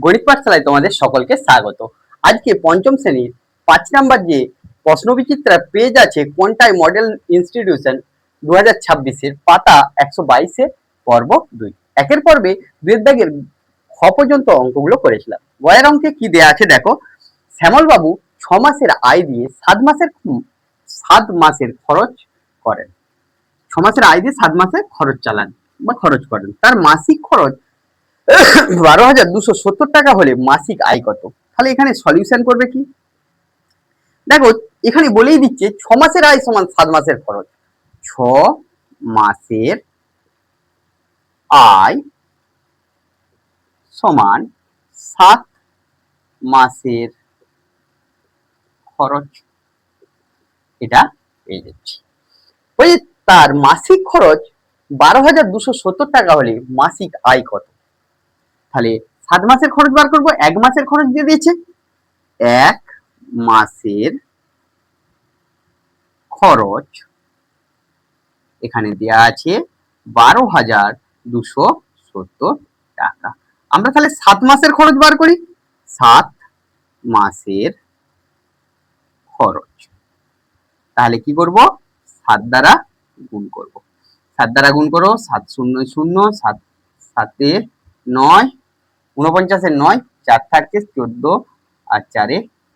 গণিত পাঠশালায় তোমাদের সকলকে স্বাগত। আজকে পঞ্চম শ্রেণীর 5 নাম্বার যে প্রশ্নবিচিত্রা পেজ আছে কোনটায় মডেল ইনস্টিটিউশন 2026 পাতা 122 পর্ব 2 একের পর্বে দুয়ের দাগের খ পর্যন্ত অঙ্কগুলো করেছিলাম। গয়ের অঙ্কে কি দেয়া আছে দেখো। শ্যামল বাবু 6 মাসের আয় দিয়ে 7 মাসের খরচ করেন। 6 মাসের আয় দিয়ে 7 মাসের খরচ চালান বা খরচ করেন। তার মাসিক খরচ 12,270 টাকা হলে মাসিক আয় কত? তাহলে এখানে সলিউশন করবে কি? দেখো এখানে বলেই দিচ্ছে 6 মাসের আয় সমান 7 মাসের খরচ। 6 মাসের আয় সমান 7 মাসের খরচ, এটা পেয়ে যাচ্ছি। ওই তার মাসিক খরচ 12,270 টাকা হলে মাসিক আয় কত? তাহলে 7 মাসের খরচ বার করবো। 1 মাসের খরচ দিয়ে দিয়েছে। 1 মাসের খরচ এখানে দেয়া আছে 12,270 টাকা। আমরা তাহলে 7 মাসের খরচ বার করি। 7 মাসের খরচ, তাহলে কি করব? 7 দ্বারা গুণ করব। 7 দ্বারা গুণ করো। 7 শূন্য 0, 7 7 9, 49 9, 4 থাকছে 14 আর 4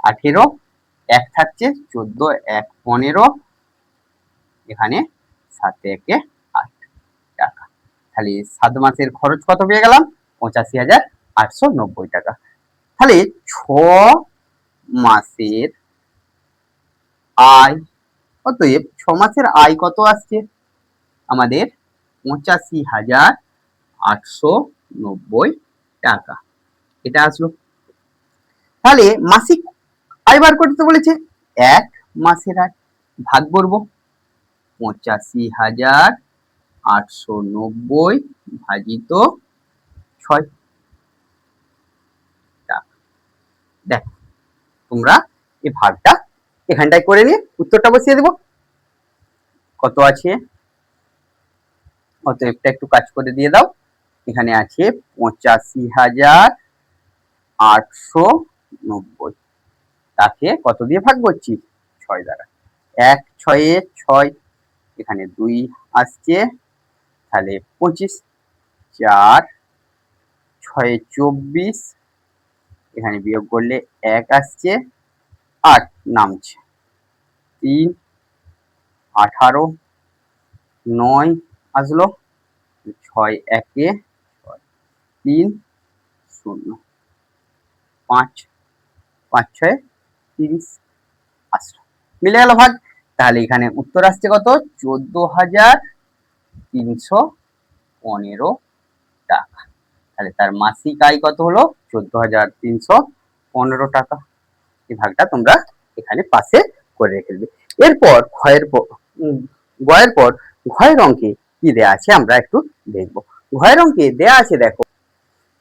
18, 1 থাকছে 14, 1 15, এখানে 7 1 8 টাকা। তাহলে 7 মাসের খরচ কত পেয়ে গেলাম? 85,890 টাকা। তাহলে 6 মাসের আয়, অতএব 6 মাসের আয় কত আসছে আমাদের? 85,890 টাকা, এটা আসলো। তাহলে মাসিক আয় বার করতে বলেছে। 1 মাসের আয় ভাগ করব 85,890 ভাজিত 6 টাকা। দেখো তোমরা এই ভাগটা এখানটায় করে নিয়ে উত্তরটা বসিয়ে দেব। কত আছে? অতএবটা একটু কাজ করে দিয়ে দাও। এখানে আছে 85,890, তাকে কত দিয়ে ভাগ করছি? 6 দ্বারা। 1 6 6, এখানে 2 আসছে, তাহলে 25, 4 6 24, এখানে বিয়োগ করলে 1 আসছে, 8 নামছে, 3 18, 9 আসলো, 6 1 3 0, 5 5 6 30 আসলো, মিলে গেল ভাগ। তাহলে এখানে উত্তর আসছে কত? 14,315 টাকা। তাহলে তার মাসিক আয় কত হলো? 14,315 টাকা। এই ভাগটা তোমরা এখানে পাশে করে রেখে দেবে। এরপর গয়ের পর ঘয়ের অঙ্কে কি দেয়া আছে আমরা একটু দেখবো। ঘয়ের অঙ্কে দেয়া আছে দেখো,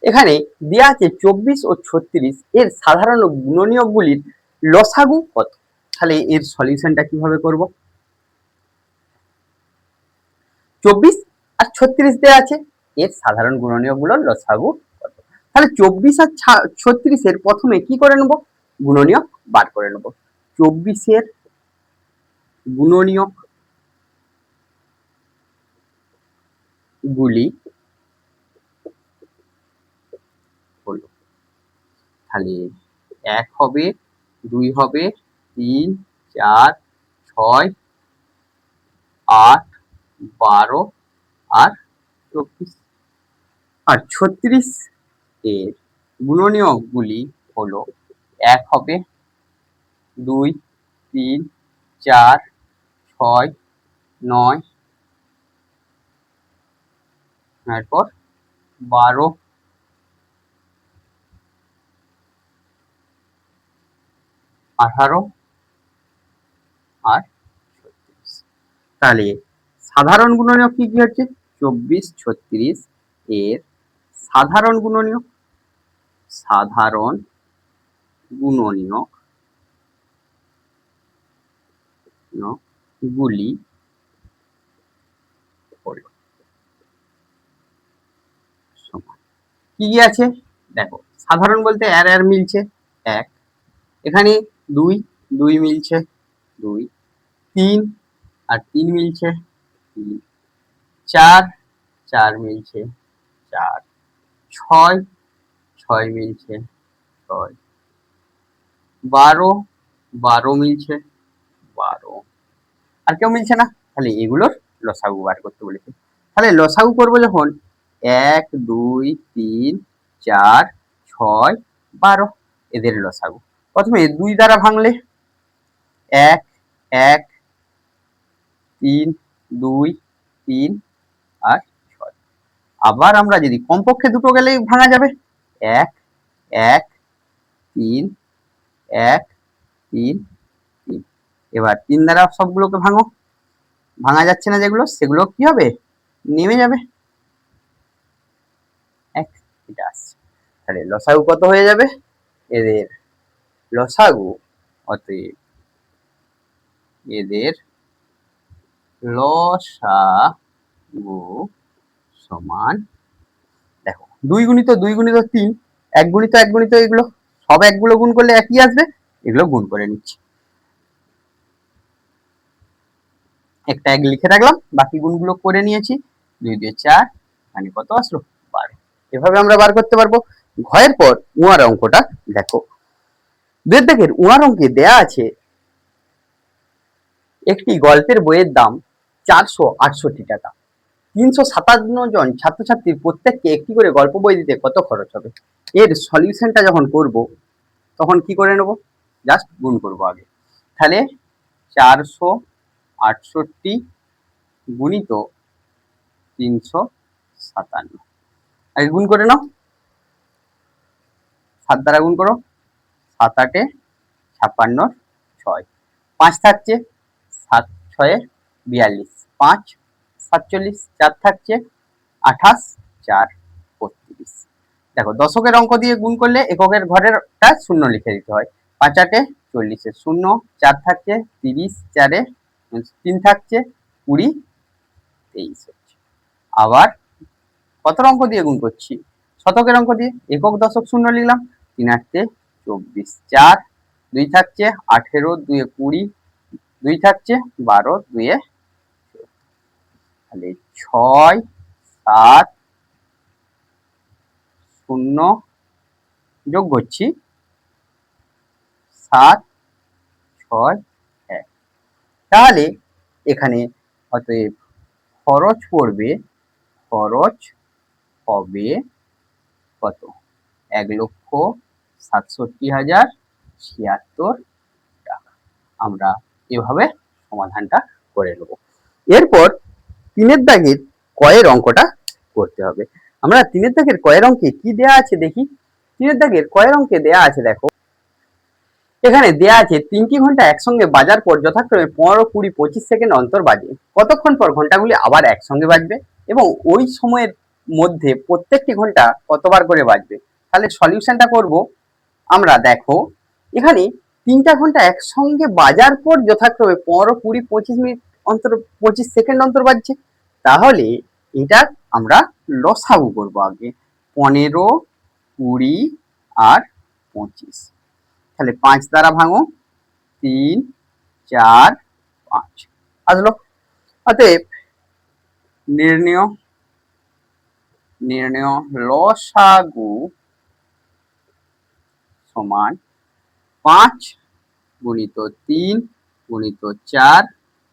এখানে দেয়া আছে 24 ও 36 এর সাধারণ গুণনীয়কগুলির লসাগু কত? তাহলে এর সলিউশনটা কিভাবে করব? 24 আর 36 দেয়া আছে, এর সাধারণ গুণনীয়কগুলোর লসাগু কত? তাহলে 24 আর 36 এর প্রথমে কি করে নেব? গুণনীয়ক বার করে নেব। 24 এর গুণনীয়ক গুলি হলো, তাহলে 1 হবে, 2 হবে, 3 4 6 8 12 আর 24। আর 36 এর গুণনীয়ক গুলি হলো 1 হবে, 2 3 4 6 9, এরপর 12 18 আর 36। তাহলে সাধারণ গুণনীয়ক কি কি হচ্ছে? 24 36 এর সাধারণ গুণনীয়ক, সাধারণ গুণনীয়ক গুলি হলো সমান কি কি আছে দেখো। সাধারণ বলতে আর আর মিলছে 1, এখানে 2 2 মিলছে 2, 3 আর 3 মিলছে 3, 4 4 মিলছে 4, 6 6 মিলছে 6, 12 12 মিলছে 12, আর কেউ মিলছে না, তাহলে এগুলোর লসাগু বার করতে বলেছে। তাহলে লসাগু করবো যখন 1 2 3 4 6 12, এদের লসাগু প্রথমে 2 দ্বারা ভাঙলে 1 1 3 2 3 আর 6, আবার আমরা যদি কমপক্ষে দুটো গেলেই ভাঙা যাবে 1 1 3 1 3 3, এবার 3 দ্বারা সবগুলোকে ভাঙো, ভাঙা যাচ্ছে না যেগুলো সেগুলো কি হবে, নেমে যাবে 1, এটা আসছে। তাহলে লসাগু কত হয়ে যাবে, এদের লসাগু, অতএব এদের লসাগু সমান, দেখো 2 গুণিত 2 গুণিত 3, 1 গুণিত 1 গুণিত এগুলো সব একগুলো গুণ করলে একই আসবে, এগুলো গুণ করে নিচ্ছি, একটা 1 লিখে রাখলাম, বাকি গুণগুলো করে নিয়েছি, 2 2 4, মানে কত আসলো 12। এভাবে আমরা বার করতে পারবো। ঘয়ের পর উয়ার অঙ্কটা দেখো, দেখেন উয়ার অঙ্কে দেয়া আছে একটি গল্পের বইয়ের দাম 468 টাকা, 357 জন ছাত্রছাত্রীর প্রত্যেককে একটি করে গল্প বই দিতে কত খরচ হবে। এর সলিউশনটা যখন করব তখন কি করে নেব, জাস্ট গুণ করব আগে। তাহলে 468 গুণিত 357, আগে গুণ করে নাও, 7 দ্বারা গুণ করো, 7 8 56 6, 5 থাকছে, 7 6 42, 5 47, 4 থাকছে 28, 4 32। দেখো দশকের অঙ্ক দিয়ে গুণ করলে এককের ঘরেরটা শূন্য লিখে দিতে হয়, 5 8 40, শূন্য 4 থাকছে, 30 4 3 থাকছে, 20 23 হচ্ছে। আবার কত অঙ্ক দিয়ে গুণ করছি, শতকের অঙ্ক দিয়ে, একক দশক শূন্য লিখলাম, 3 8 24, 4 2 থাকছে, 18 2 20, 2 থাকছে 12 2 তাহলে 6 7 0 যোগ করছি 7 6 1, তাহলে এখানে অতএব খরচ পড়বে, খরচ হবে কত, 1,67,076 টাকা। আমরা এভাবে সমাধানটা করে নেব। এরপর 3 দাগের কয়ের অঙ্কটা করতে হবে। আমরা 3 দাগের কয়ের অঙ্কে কি দেয়া আছে দেখি। 3 দাগের কয়ের অঙ্কে দেয়া আছে, দেখো এখানে দেয়া আছে 3টি ঘন্টা একসঙ্গে বাজার পর যথাক্রমে 15 20 25 সেকেন্ড অন্তর বাজে, কতক্ষণ পর ঘন্টাগুলি আবার একসঙ্গে বাজবে এবং ওই সময়ের মধ্যে প্রত্যেকটি ঘন্টা কতবার করে বাজবে। তাহলে সলিউশনটা করব আমরা, দেখো এখানে 3টা ঘন্টা একসঙ্গে বাজার পর যথাক্রমে 15 20 25 মিনিট অন্তর 25 সেকেন্ড অন্তর বাজছে, তাহলে এটা আমরা লসাগু করব আগে, 15 20 আর 25, তাহলে 5 দ্বারা ভাঙো, 3 4 5 আসলো। অতএব নির্ণয় লসাগু সমান 5 গুণিত 3 গুণিত 4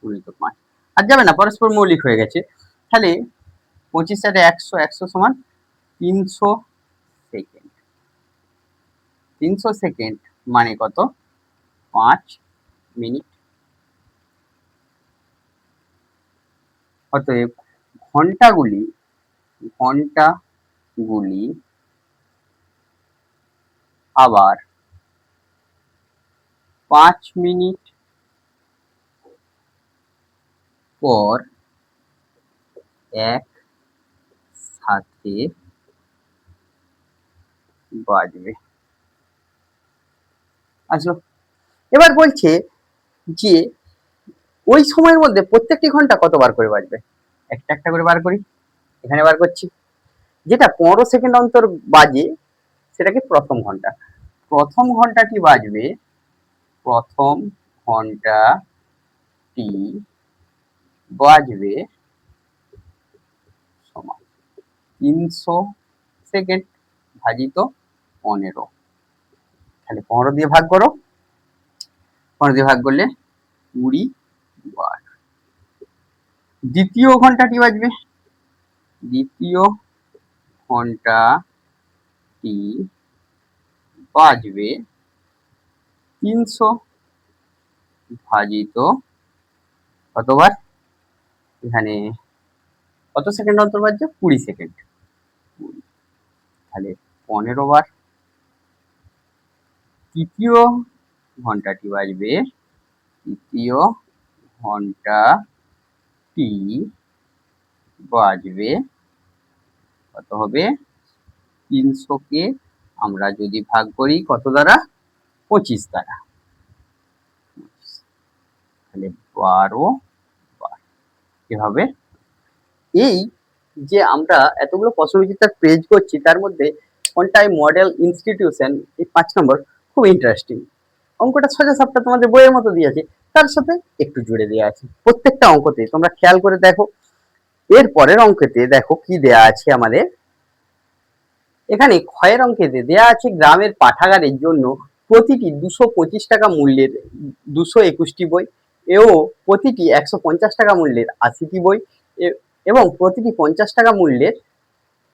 গুণিত 5, আর যাবে না, পরস্পর মৌলিক হয়ে গেছে। তাহলে 25 সাথে 100, 100 সমান 300 সেকেন্ড, 300 সেকেন্ড মানে কত, 5 মিনিট। অতএব ঘন্টাগুলি আবার 5 মিনিট পর একসাথে বাজবে। আসলো। এবার বলছে যে ওই সময়ের মধ্যে প্রত্যেকটি ঘন্টা কতবার করে বাজবে, একটা একটা করে বার করি। এখানে বার করছি, যেটা 15 সেকেন্ড অন্তর বাজে সেটাকে প্রথম ঘন্টা। প্রথম ঘন্টাটি বাজবে, প্রথম ঘন্টাটি বাজবে সমান 300 সেকেন্ড ভাজিত 15। তাহলে 15 দিয়ে ভাগ করো, 15 দিয়ে ভাগ করলে 20 বার। দ্বিতীয় ঘন্টাটি বাজবে, দ্বিতীয় ঘন্টাটি বাজবে 300 ভাজিত কতবার, এখানে কত সেকেন্ড অন্তর বাজছে, 20 সেকেন্ড, তাহলে 15 বার। তৃতীয় ঘন্টাটি বাজবে, তৃতীয় ঘন্টাটি বাজবে কত হবে, 300 কে আমরা যদি ভাগ করি কত দ্বারা, 25 দ্বারা, তাহলে 12 বার। এভাবে এই যে আমরা এতগুলো প্রশ্নবিচিত্রার পেজ করছি, তার মধ্যে কোনটাই মডেল ইনস্টিটিউশন, এই 5 নম্বর খুব ইন্টারেস্টিং। অঙ্কটা সোজা সাপটা তোমাদের বইয়ের মতো দিয়েছে, তার সাথে একটু জুড়ে দেওয়া আছে প্রত্যেকটা অঙ্কতে, তোমরা খেয়াল করে দেখো। এর পরের অঙ্কেতে দেখো কি দেয়া আছে আমাদের, এখানে ক্ষয়ের অঙ্কেতে দেয়া আছে গ্রামের পাঠাগারের জন্য প্রতিটি 225 টাকা মূল্যের 221টি বই ও প্রতিটি 150 টাকা মূল্যের 80টি বই এবং প্রতিটি 50 টাকা মূল্যের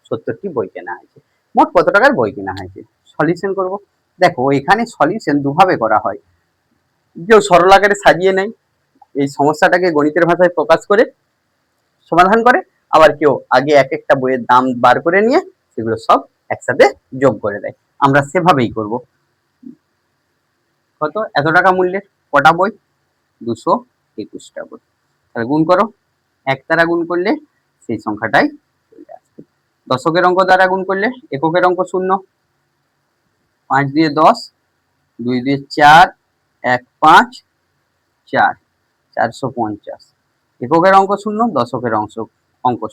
70টি বই কেনা হয়েছে। মোট কত টাকার বই কেনা হয়েছে? সলিউশন করব। দেখো এখানে সলিউশন দুভাবে করা হয়, কেউ সরল আকারে সাজিয়ে নেয়, এই সমস্যাটাকে গণিতের ভাষায় প্রকাশ করে সমাধান করে, আবার কেউ আগে এক একটা বইয়ের দাম বার করে নিয়ে সেগুলো সব একসাথে যোগ করে দেয়। আমরা সেভাবেই করব। কত, এত টাকা মূল্যের কটা বই, 221টা বই। তাহলে গুণ করো, এক দ্বারা গুণ করলে সেই সংখ্যাটাই চলে আসবে। দশকের অঙ্ক দ্বারা গুণ করলে এককের অঙ্ক 0, 5 দিয়ে 10, 2 দিয়ে 4, 1 5 4, 450। এককের অঙ্ক 0, দশকের অঙ্ক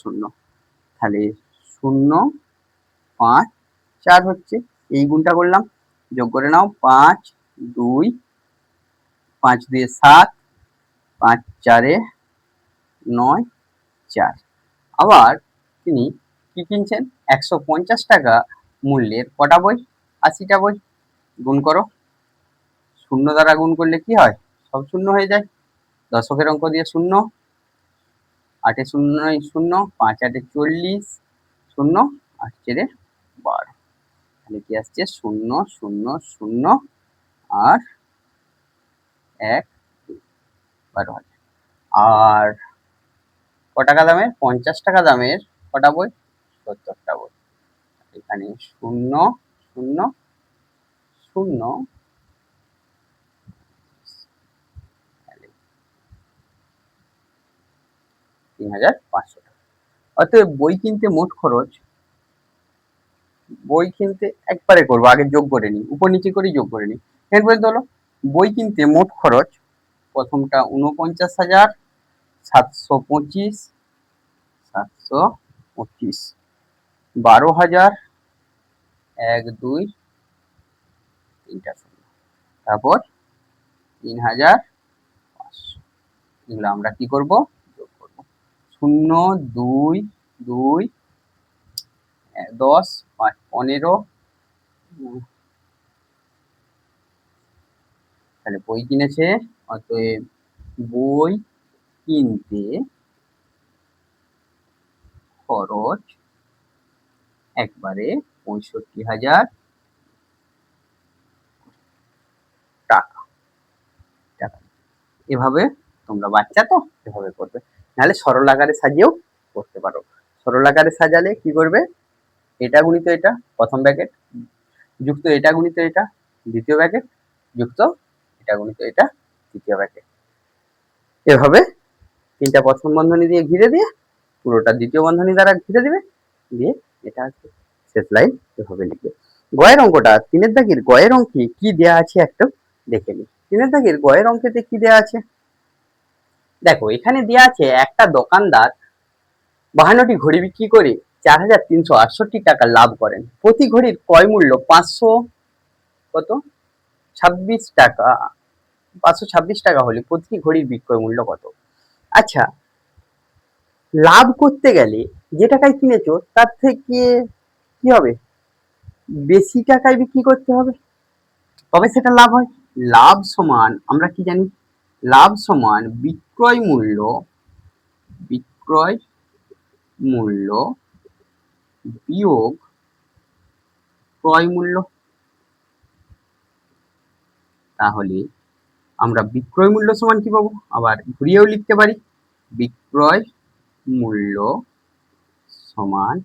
0, তাহলে 0 5 4 হচ্ছে, এই গুণটা করলাম, যোগ করে নাও 5 2, 5 দিয়ে 7, 5 4 9 4। আবার তিনি কি কিনছেন, 150 টাকা মূল্যের কটা বই, 80টা বই। গুণ করো, 0 দ্বারা গুণ করলে কি হয়, সব 0 হয়ে যায়। দশকের অঙ্ক দিয়ে 0, 8 0 0, 5 8 40, 0 8 4 12, তাহলে কি আসছে 0 0 0 আর 1 12,000। আর ক টাকা দামের, 50 টাকা দামের কটা বই, 70টা বই। এখানে 0 0 0, 3,500 টাকা। অতএব বই কিনতে মোট খরচ, বই কিনতে একবারে করবো, আগে যোগ করে নিই, উপর নিচে করে যোগ করে নিই। এরপরে ধরো বই কিনতে মোট খরচ, প্রথমটা 49,725, 725, 12,000, 1 2 3টা 0, তারপর 3,500। এগুলো আমরা কি করব, যোগ করব। 0 2 2 10 5 15, তাহলে বই কিনেছে, অতএব বই কিনতে খরচ একবারে 65,000 টাকা। এভাবে তোমরা বাচ্চা তো এভাবে করবে, নাহলে সরল আকারে সাজিয়েও করতে পারো। সরল আকারে সাজালে কি করবে, এটা গুণিত এটা প্রথম ব্র্যাকেট, যুক্ত এটা গুণিত এটা দ্বিতীয় ব্র্যাকেট, যুক্ত এটা গুণিত এটা তৃতীয় ব্র্যাকেট। এভাবে তিনটা প্রথম বন্ধনী দিয়ে ঘিরে দিয়ে পুরোটা দ্বিতীয় বন্ধনী দ্বারা ঘিরে দিবে, দিয়ে এটা আছে শেষ লাইন। এভাবে লিখবে। গয়ের অঙ্কটা, 3 দাগের গয়ের অঙ্কে কি দেয়া আছে একটু দেখে নি। 3 দাগের গয়ের অঙ্কেতে কি দেয়া আছে, দেখো এখানে দেয়া আছে একটা দোকানদার 52টি ঘড়ি বিক্রি করে 4,368 টাকা লাভ করেন। প্রতি ঘড়ির ক্রয় মূল্য 526 টাকা। 526 টাকা হলে প্রতি ঘড়ির বিক্রয় মূল্য কত? আচ্ছা, লাভ করতে গেলে যে টাকায় কিনেছো তার থেকে কি হবে, বেশি টাকায় বিক্রি করতে হবে, তবে সেটা লাভ হয়। লাভ সমান আমরা কি জানি, লাভ সমান বিক্রয় মূল্য বিয়োগ ক্রয় মূল্য। তাহলে আমরা বিক্রয় মূল্য সমান কি পাবো, আবার ঘুরিয়েও লিখতে পারি, বিক্রয় মূল্য সমান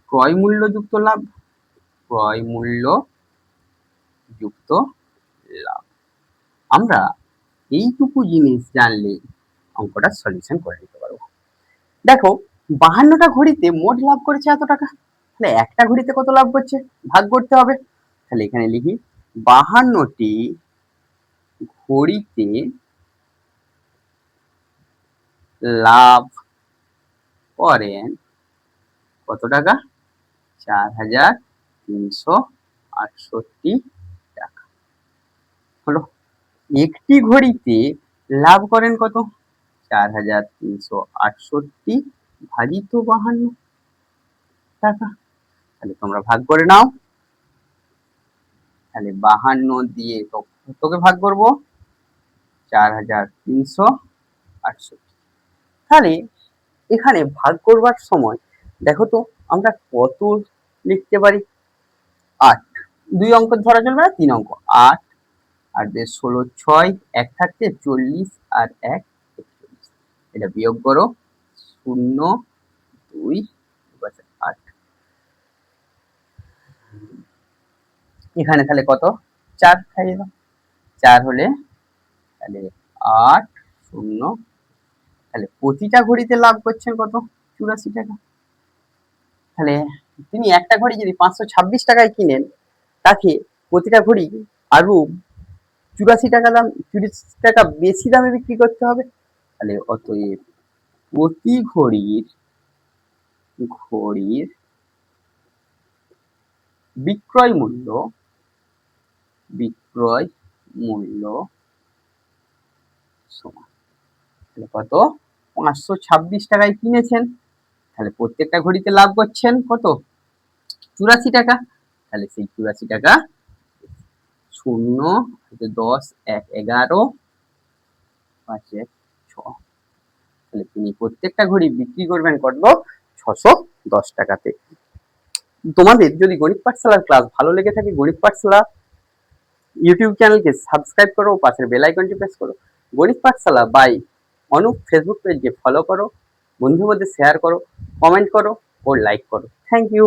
ক্রয় মূল্য যুক্ত লাভ, ক্রয় মূল্য যুক্ত লাভ। আমরা এইটুকু জিনিস জানলে অঙ্কটা সলিউশন করে নিতে পারবো। দেখো, 52টা ঘড়িতে মোট লাভ করেছে এত টাকা, তাহলে একটা ঘড়িতে কত লাভ করছে ভাগ করতে হবে। তাহলে এখানে লিখি 52টি ঘড়িতে লাভ করেন কত টাকা, 4,368 টাকা। হলো, একটি ঘড়িতে লাভ করেন কত, 4,368 ভাজিত 52 টাকা। তাহলে তোমরা ভাগ করে নাও। তাহলে 52 দিয়ে কতকে ভাগ করব, 4,368। তাহলে এখানে ভাগ করবার সময় দেখো তো আমরা কত লিখতে পারি, 8। 2 অঙ্ক ধরা চলবে না, 3 অঙ্ক, 8 আর 16, 6, 1 থাকছে 40 আর 1 41। এটা বিয়োগ করো, 0, 2, 8। এখানে তাহলে কত, 4 খাইয়ে দাও, 4 হলে তাহলে 8, 0। তাহলে প্রতিটা ঘড়িতে লাভ করছেন কত, 84 টাকা। তাহলে তিনি একটা ঘড়ি যদি 526 টাকায় কিনেন, তাকে প্রতিটা ঘড়ি আরো 84 টাকা দাম, 84 টাকা বেশি দামে বিক্রি করতে হবে। তাহলে অতএব প্রতি ঘড়ির বিক্রয় মূল্য সমান, তাহলে কত, 526 টাকায় কিনেছেন, তাহলে প্রত্যেকটা ঘড়িতে লাভ করছেন কত, 84 টাকা। তাহলে সেই 84 টাকা 0, 10, 1, 11, 5, 1, 6। তাহলে তিনি প্রত্যেকটা ঘড়ি বিক্রি করবেন কত, 610 টাকাতে। তোমাদের যদি গণিত পাঠশালার ক্লাস ভালো লেগে থাকে, গণিত পাঠশালা ইউটিউব চ্যানেলকে সাবস্ক্রাইব করো, পাশের বেল আইকনটি প্রেস করো। গণিত পাঠশালা বাই অনুপ ফেসবুক পেজকে ফলো করো, বন্ধুদের মধ্যে শেয়ার করো, কমেন্ট করো ও লাইক করো। Thank you.